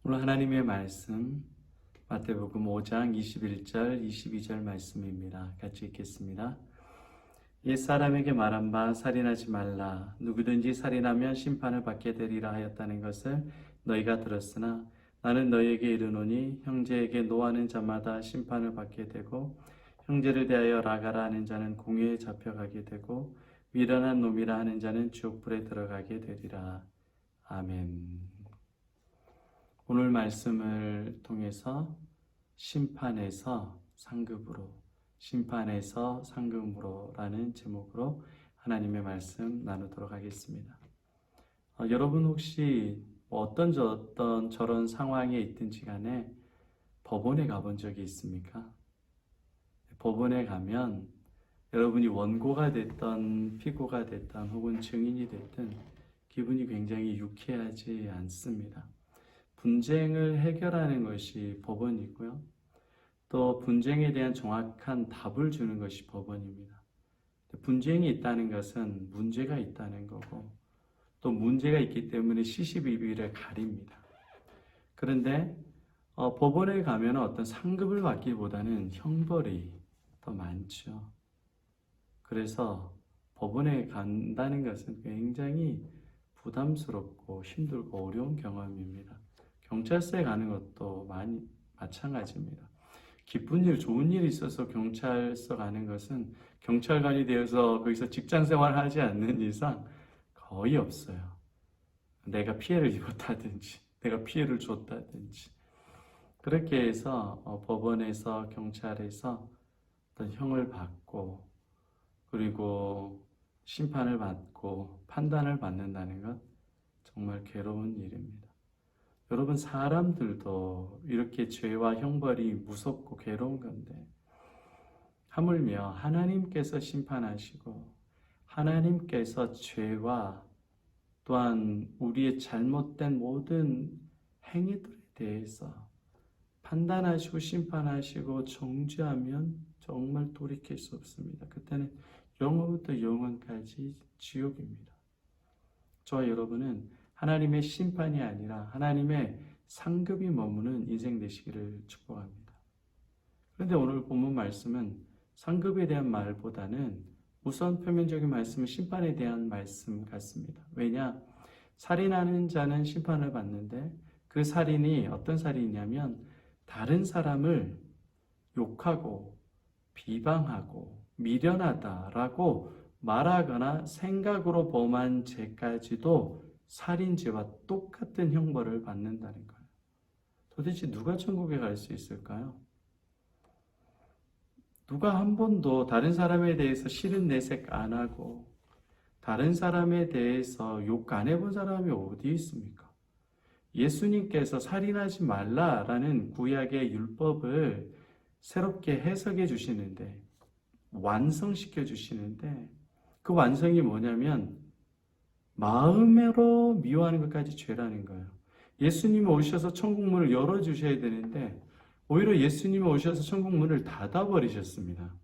오늘 하나님의 말씀 마태복음 5장 21절 22절 말씀입니다. 같이 읽겠습니다. 옛사람에게 말한 바 살인하지 말라. 누구든지 살인하면 심판을 받게 되리라 하였다는 것을 너희가 들었으나 나는 너희에게 이르노니 형제에게 노하는 자마다 심판을 받게 되고 형제를 대하여 라가라 하는 자는 공회에 잡혀가게 되고 미련한 놈이라 하는 자는 지옥불에 들어가게 되리라. 아멘. 오늘 말씀을 통해서 심판에서 상급으로, 심판에서 상급으로 라는 제목으로 하나님의 말씀 나누도록 하겠습니다. 여러분 혹시 어떤 저런 상황에 있든지 간에 법원에 가본 적이 있습니까? 법원에 가면 여러분이 원고가 됐던 피고가 됐던 혹은 증인이 됐든 기분이 굉장히 유쾌하지 않습니다. 분쟁을 해결하는 것이 법원이고요. 또 분쟁에 대한 정확한 답을 주는 것이 법원입니다. 분쟁이 있다는 것은 문제가 있다는 거고 또 문제가 있기 때문에 시시비비를 가립니다. 그런데 법원에 가면 어떤 상급을 받기보다는 형벌이 더 많죠. 그래서 법원에 간다는 것은 굉장히 부담스럽고 힘들고 어려운 경험입니다. 경찰서에 가는 것도 마찬가지입니다. 기쁜 일, 좋은 일이 있어서 경찰서 가는 것은 경찰관이 되어서 거기서 직장 생활을 하지 않는 이상 거의 없어요. 내가 피해를 입었다든지, 내가 피해를 줬다든지. 그렇게 해서 법원에서, 경찰에서 어떤 형을 받고, 그리고 심판을 받고, 판단을 받는다는 것 정말 괴로운 일입니다. 여러분, 사람들도 이렇게 죄와 형벌이 무섭고 괴로운 건데 하물며 하나님께서 심판하시고 하나님께서 죄와 또한 우리의 잘못된 모든 행위들에 대해서 판단하시고 심판하시고 정죄하면 정말 돌이킬 수 없습니다. 그때는 영원부터 영원까지 지옥입니다. 저와 여러분은 하나님의 심판이 아니라 하나님의 상급이 머무는 인생 되시기를 축복합니다. 그런데 오늘 본문 말씀은 상급에 대한 말보다는 우선 표면적인 말씀은 심판에 대한 말씀 같습니다. 왜냐? 살인하는 자는 심판을 받는데 그 살인이 어떤 살인이냐면 다른 사람을 욕하고 비방하고 미련하다라고 말하거나 생각으로 범한 죄까지도 살인죄와 똑같은 형벌을 받는다는 거예요. 도대체 누가 천국에 갈 수 있을까요? 누가 한 번도 다른 사람에 대해서 싫은 내색 안 하고 다른 사람에 대해서 욕 안 해본 사람이 어디 있습니까? 예수님께서 살인하지 말라라는 구약의 율법을 새롭게 해석해 주시는데 완성시켜 주시는데 그 완성이 뭐냐면 마음으로 미워하는 것까지 죄라는 거예요. 예수님이 오셔서 천국 문을 열어주셔야 되는데 오히려 예수님이 오셔서 천국 문을 닫아버리셨습니다.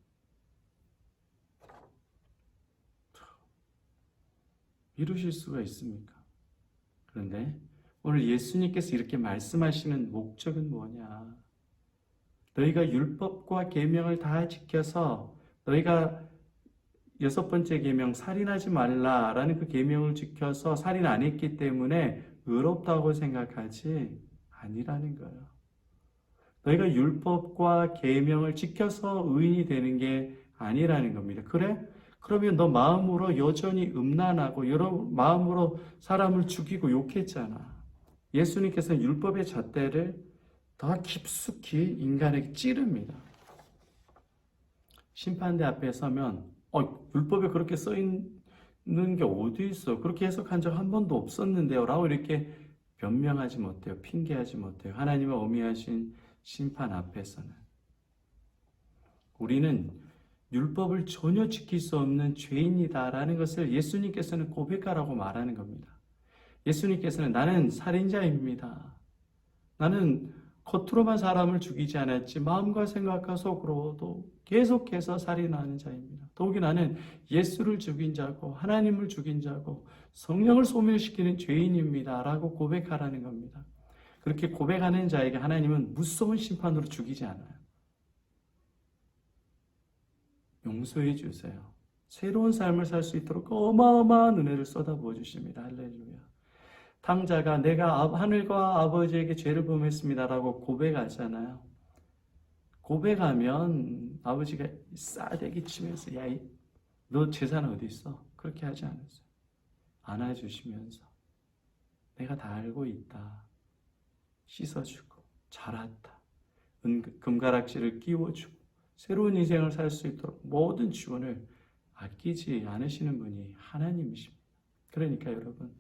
이러실 수가 있습니까? 그런데 오늘 예수님께서 이렇게 말씀하시는 목적은 뭐냐? 너희가 율법과 계명을 다 지켜서 너희가 6번째 계명 살인하지 말라라는 그 계명을 지켜서 살인 안 했기 때문에 의롭다고 생각하지 아니라는 거예요. 너희가 율법과 계명을 지켜서 의인이 되는 게 아니라는 겁니다. 그래? 그러면 너 마음으로 여전히 음란하고 여러 마음으로 사람을 죽이고 욕했잖아. 예수님께서는 율법의 잣대를 더 깊숙이 인간에게 찌릅니다. 심판대 앞에 서면 율법에 그렇게 써 있는 게 어디 있어? 그렇게 해석한 적 한 번도 없었는데요. 라고 이렇게 변명하지 못해요. 핑계하지 못해요. 하나님의 어미하신 심판 앞에서는. 우리는 율법을 전혀 지킬 수 없는 죄인이다라는 것을 예수님께서는 고백하라고 말하는 겁니다. 예수님께서는 나는 살인자입니다. 나는 겉으로만 사람을 죽이지 않았지 마음과 생각과 속으로도 계속해서 살인하는 자입니다. 더욱이 나는 예수를 죽인 자고 하나님을 죽인 자고 성령을 소멸시키는 죄인입니다. 라고 고백하라는 겁니다. 그렇게 고백하는 자에게 하나님은 무서운 심판으로 죽이지 않아요. 용서해 주세요. 새로운 삶을 살 수 있도록 어마어마한 은혜를 쏟아부어 주십니다. 할렐루야. 탕자가 내가 하늘과 아버지에게 죄를 범했습니다라고 고백하잖아요. 고백하면 아버지가 싸대기 치면서 야, 너 재산 어디 있어? 그렇게 하지 않았어요. 안아주시면서 내가 다 알고 있다. 씻어주고 잘한다. 금가락지를 끼워주고 새로운 인생을 살 수 있도록 모든 지원을 아끼지 않으시는 분이 하나님이십니다. 그러니까 여러분,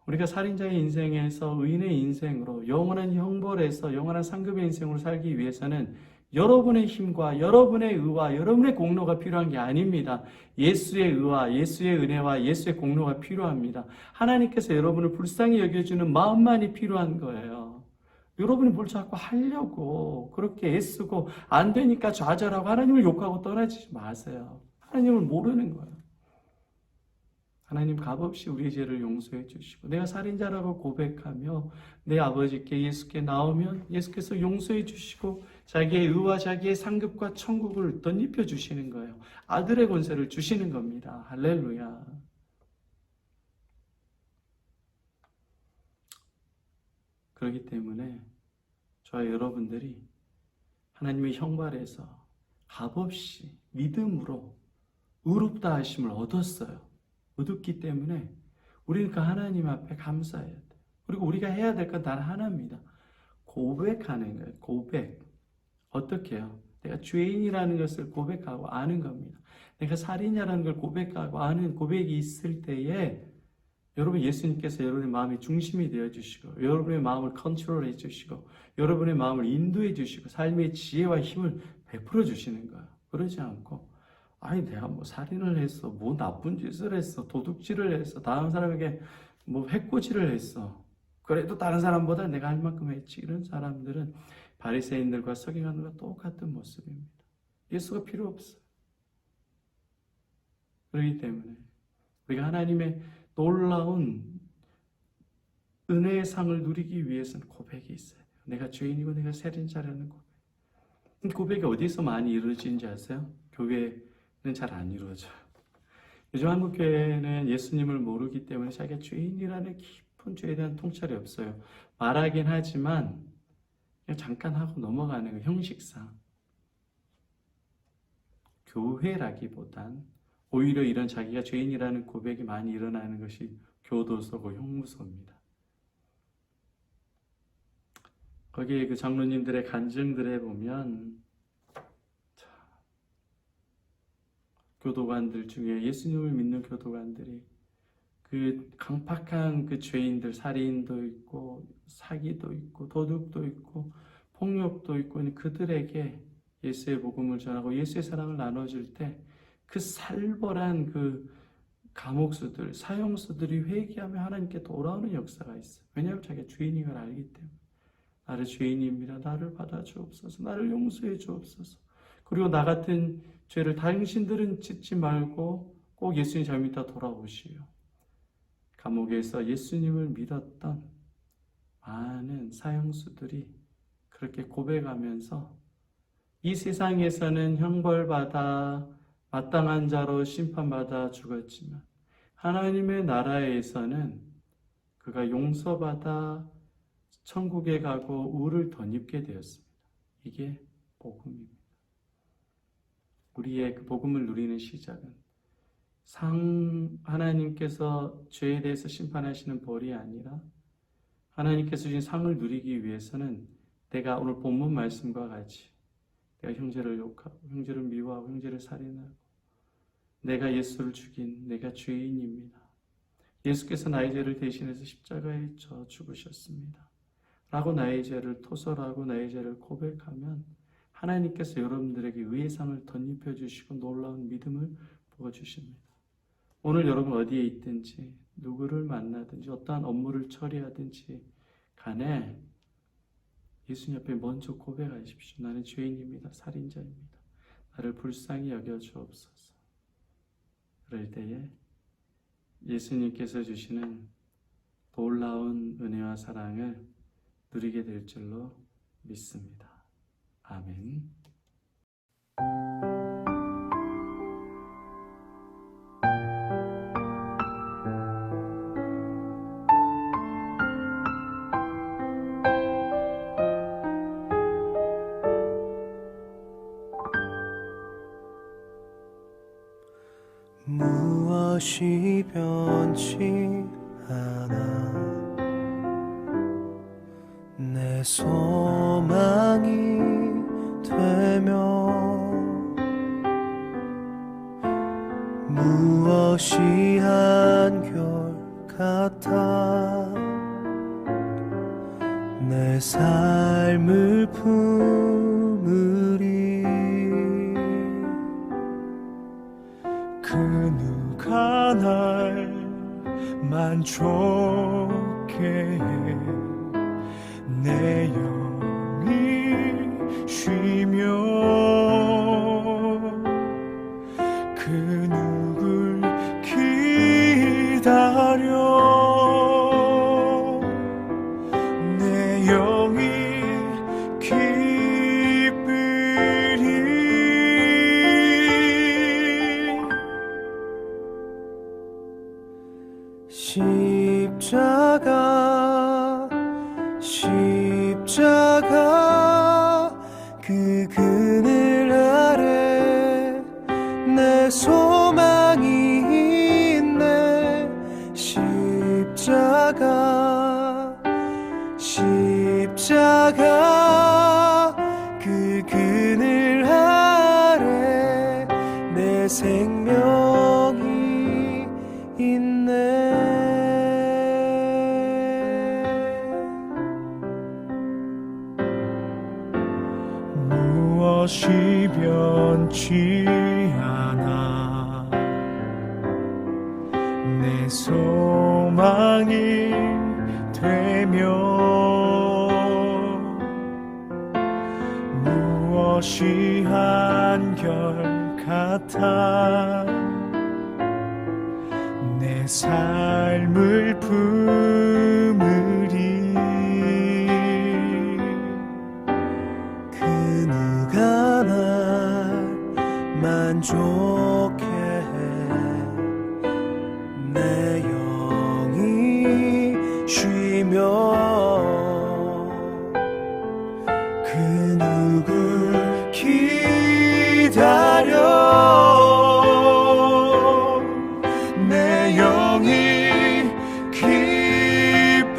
우리가 살인자의 인생에서 의인의 인생으로 영원한 형벌에서 영원한 상급의 인생으로 살기 위해서는 여러분의 힘과 여러분의 의와 여러분의 공로가 필요한 게 아닙니다. 예수의 의와 예수의 은혜와 예수의 공로가 필요합니다. 하나님께서 여러분을 불쌍히 여겨주는 마음만이 필요한 거예요. 여러분이 뭘 자꾸 하려고 그렇게 애쓰고 안 되니까 좌절하고 하나님을 욕하고 떠나지 마세요. 하나님을 모르는 거예요. 하나님 값없이 우리의 죄를 용서해 주시고 내가 살인자라고 고백하며 내 아버지께 예수께 나오면 예수께서 용서해 주시고 자기의 의와 자기의 상급과 천국을 덧입혀 주시는 거예요. 아들의 권세를 주시는 겁니다. 할렐루야. 그렇기 때문에 저와 여러분들이 하나님의 형벌에서 값없이 믿음으로 의롭다 하심을 얻었어요. 얻었기 때문에 우리는 그 하나님 앞에 감사해야 돼요. 그리고 우리가 해야 될 건 단 하나입니다. 고백하는 거예요. 고백. 어떻게 해요? 내가 죄인이라는 것을 고백하고 아는 겁니다. 내가 살인자라는 걸 고백하고 아는 고백이 있을 때에 여러분 예수님께서 여러분의 마음의 중심이 되어주시고 여러분의 마음을 컨트롤해 주시고 여러분의 마음을 인도해 주시고 삶의 지혜와 힘을 베풀어 주시는 거예요. 그러지 않고 아니 내가 뭐 살인을 했어, 뭐 나쁜 짓을 했어, 도둑질을 했어, 다른 사람에게 뭐 해코지를 했어. 그래도 다른 사람보다 내가 할 만큼 했지. 이런 사람들은 바리새인들과 서기관들과 똑같은 모습입니다. 예수가 필요 없어요. 그렇기 때문에 우리가 하나님의 놀라운 은혜의 상을 누리기 위해서는 고백이 있어요. 내가 죄인이고 내가 살인자라는 고백. 이 고백이 어디서 많이 이루어지는지 아세요? 교회는 잘 안 이루어져요. 요즘 한국교회는 예수님을 모르기 때문에 자기가 죄인이라는 깊은 죄에 대한 통찰이 없어요. 말하긴 하지만 그냥 잠깐 하고 넘어가는 거, 형식상. 교회라기보단 오히려 이런 자기가 죄인이라는 고백이 많이 일어나는 것이 교도소고 형무소입니다. 거기에 그 장로님들의 간증들에 보면 교도관들 중에 예수님을 믿는 교도관들이 그 강팍한 그 죄인들, 살인도 있고 사기도 있고 도둑도 있고 폭력도 있고 그들에게 예수의 복음을 전하고 예수의 사랑을 나눠줄 때 그 살벌한 그 감옥수들, 사형수들이 회개하며 하나님께 돌아오는 역사가 있어요. 왜냐하면 자기가 죄인인 걸 알기 때문에. 나를 죄인입니다. 나를 받아주옵소서. 나를 용서해 주옵소서. 그리고 나 같은 죄를 당신들은 짓지 말고 꼭 예수님 잘 믿다 돌아오시오. 감옥에서 예수님을 믿었던 많은 사형수들이 그렇게 고백하면서 이 세상에서는 형벌받아 마땅한 자로 심판받아 죽었지만 하나님의 나라에서는 그가 용서받아 천국에 가고 의를 덧입게 되었습니다. 이게 복음입니다. 우리의 그 복음을 누리는 시작은 하나님께서 죄에 대해서 심판하시는 벌이 아니라 하나님께서 주신 상을 누리기 위해서는 내가 오늘 본문 말씀과 같이 내가 형제를 욕하고 형제를 미워하고 형제를 살인하고 내가 예수를 죽인 내가 죄인입니다. 예수께서 나의 죄를 대신해서 십자가에 져 죽으셨습니다. 라고 나의 죄를 토설하고 나의 죄를 고백하면 하나님께서 여러분들에게 의의 상을 덧입혀 주시고 놀라운 믿음을 부어주십니다. 오늘 여러분 어디에 있든지 누구를 만나든지 어떠한 업무를 처리하든지 간에 예수님 앞에 먼저 고백하십시오. 나는 죄인입니다. 살인자입니다. 나를 불쌍히 여겨주옵소서. 그럴 때에 예수님께서 주시는 놀라운 은혜와 사랑을 누리게 될 줄로 믿습니다. 아멘. 무엇이 변치 않아 내 소망이 되며 무엇이 한결같아 내 삶을 품으리 그 누가 날 만족해 해 내 영이 쉬며 그 누굴 기다려 내 영이 기쁘리 십자가 그 그늘 아래 내 소망이 있네 십자가 그 그늘 아래 내 생명이 있네 무엇이 변치 않아 내 소망이 되며 무엇이 한결같아 내 삶을 품으리 만족해 내 영이 쉬며 그 누굴 기다려 내 영이 기쁘리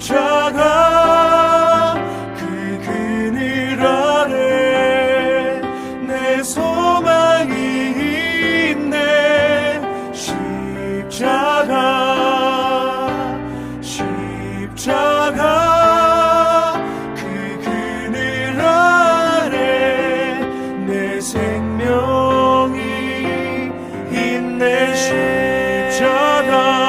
십자가 그 그늘 아래 내 소망이 있네 십자가 그 그늘 아래 내 생명이 있네 십자가